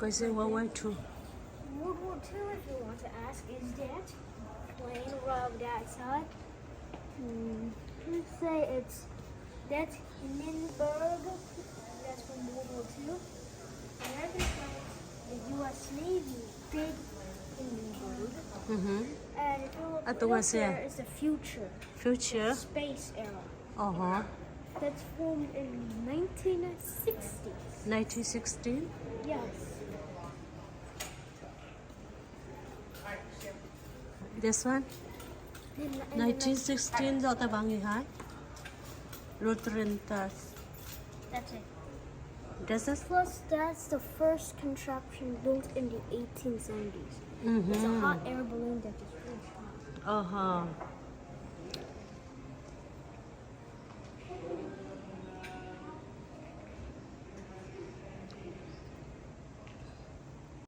Because say World War II. World War II, if you want to ask, is that plane rubbed outside? Let's say that's Hindenburg. That's from World War II. Another plane, the U.S. Navy, big Hindenburg. And if you look At the west, there yeah. is the future. Future. The space era. Uh-huh. That's formed in 1960s. 1916. Yes. This one? In 1916 do ta bang hai? Lutheran Tars. That's it. This is? Plus, that's the first contraption built in the 1870s. It's a hot air balloon that just flew. Uh-huh.